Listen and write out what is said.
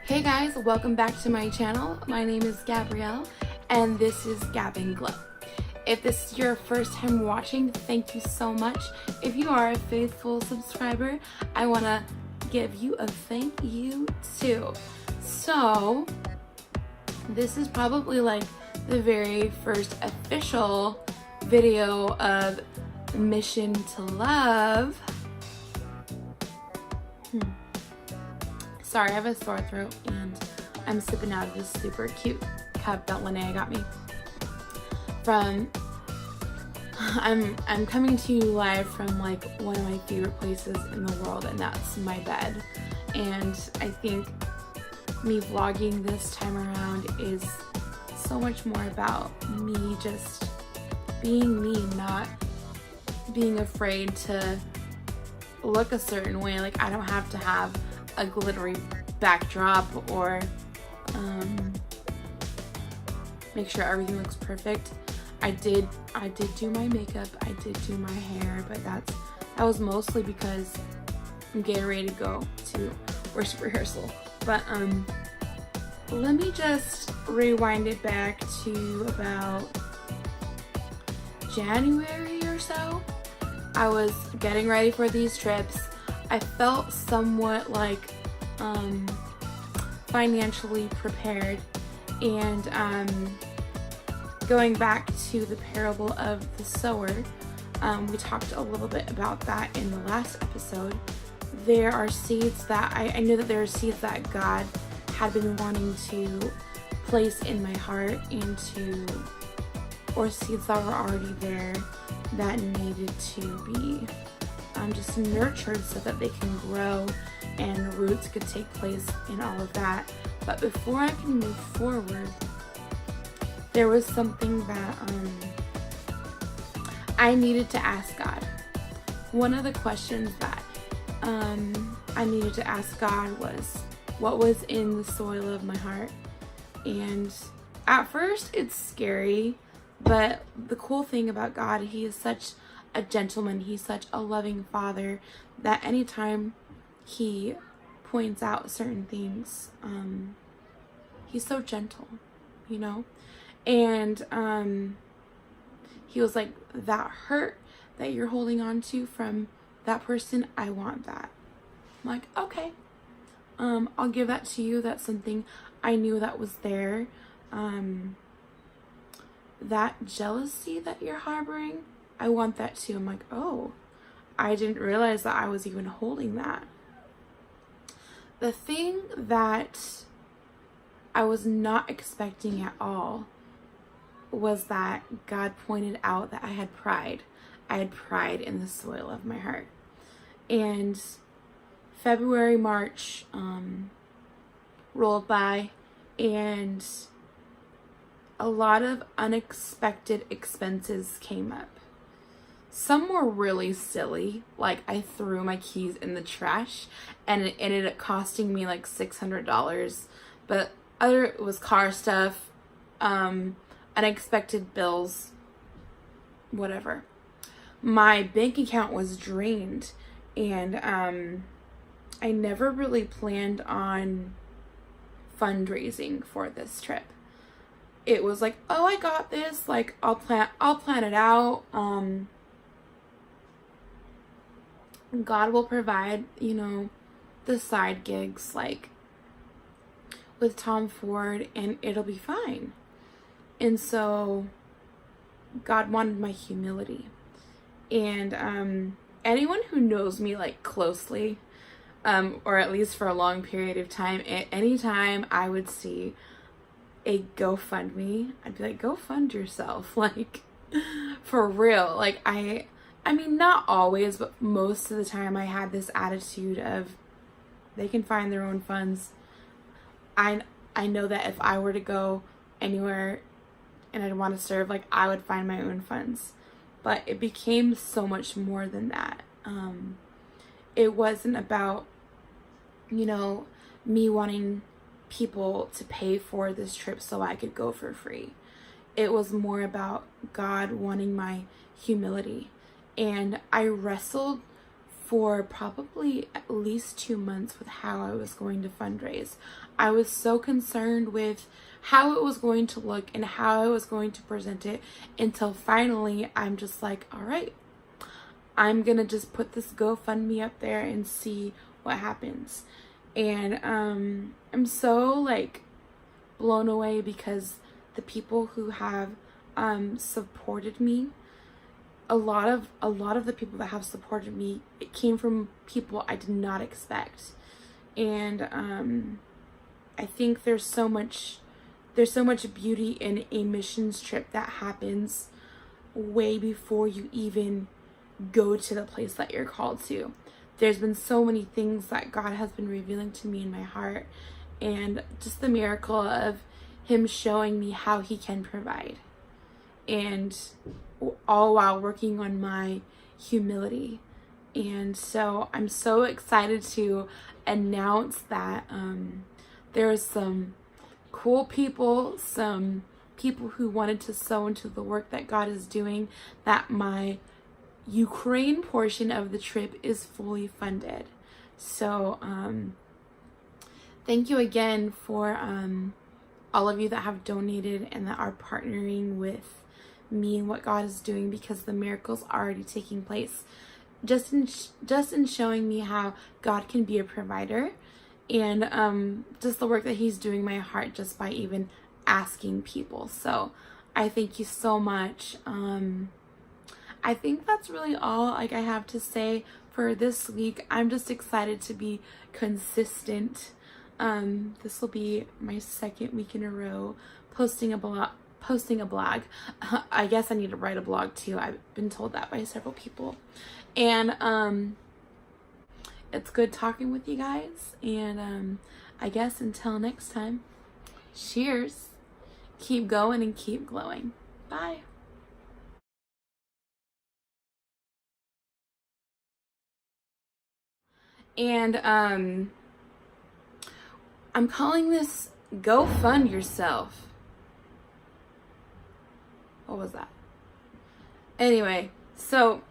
Hey guys, welcome back to my channel. My name is Gabrielle and this is Gab and Glow. If this is your first time watching, thank you so much. If you are a faithful subscriber, I want to give you a thank you too. So, this is probably like the very first official video of Mission to Love. Sorry, I have a sore throat and I'm sipping out of this super cute cup that Linnea got me. I'm coming to you live from like one of my favorite places in the world, and that's my bed. And I think me vlogging this time around is so much more about me just being me, not being afraid to look a certain way. Like, I don't have to have a glittery backdrop or make sure everything looks perfect. I did do my makeup, I did do my hair, but that was mostly because I'm getting ready to go to worship rehearsal. But let me just rewind it back to about January or so. I was getting ready for these trips. I felt somewhat like financially prepared, and going back to the parable of the sower, we talked a little bit about that in the last episode. There are seeds that I knew that there are seeds that God had been wanting to place in my heart or seeds that were already there that needed to be just nurtured so that they can grow and roots could take place in all of that. But before I can move forward, there was something that I needed to ask God. One of the questions that I needed to ask God was, what was in the soil of my heart? And at first it's scary, but the cool thing about God, He is such a gentleman, He's such a loving Father, that anytime He points out certain things, He's so gentle, you know? And He was like, that hurt that you're holding on to from that person, I want that. I'm like, okay, I'll give that to you. That's something I knew that was there. That jealousy that you're harboring, I want that too. I'm like, oh, I didn't realize that I was even holding that. The thing that I was not expecting at all was that God pointed out that I had pride. I had pride in the soil of my heart. And February, March rolled by, and a lot of unexpected expenses came up. Some were really silly, like I threw my keys in the trash and it ended up costing me like $600. But other was car stuff, unexpected bills, whatever. My bank account was drained, and I never really planned on fundraising for this trip. It was like, oh, I got this, like I'll plan it out. God will provide, you know, the side gigs like with Tom Ford, and it'll be fine. And so God wanted my humility. And anyone who knows me like closely, or at least for a long period of time, at any time I would see a GoFundMe, I'd be like, go fund yourself. Like, for real. Like, I mean, not always, but most of the time I had this attitude of they can find their own funds. I know that if I were to go anywhere and I'd want to serve, like, I would find my own funds. But it became so much more than that. It wasn't about, you know, me wanting people to pay for this trip so I could go for free. It was more about God wanting my humility. And I wrestled for probably at least 2 months with how I was going to fundraise. I was so concerned with how it was going to look and how I was going to present it until finally I'm just like, all right, I'm gonna just put this GoFundMe up there and see what happens. And I'm so like blown away because the people who have supported me, a lot of the people that have supported me, it came from people I did not expect. And I think there's so much beauty in a missions trip that happens way before you even go to the place that you're called to. There's been so many things that God has been revealing to me in my heart, and just the miracle of him showing me how he can provide, and all while working on my humility. And so I'm so excited to announce that there's some cool people, some people who wanted to sow into the work that God is doing, that my Ukraine portion of the trip is fully funded. So thank you again for all of you that have donated and that are partnering with me and what God is doing, because the miracles are already taking place just in showing me how God can be a provider, and just the work that he's doing in my heart just by even asking people. So I thank you so much. I think that's really all like I have to say for this week. I'm just excited to be consistent. This will be my second week in a row posting a blog. I guess I need to write a blog too. I've been told that by several people. And it's good talking with you guys. And I guess until next time, cheers. Keep going and keep glowing. Bye. And I'm calling this Go Fund Yourself. What was that? Anyway, so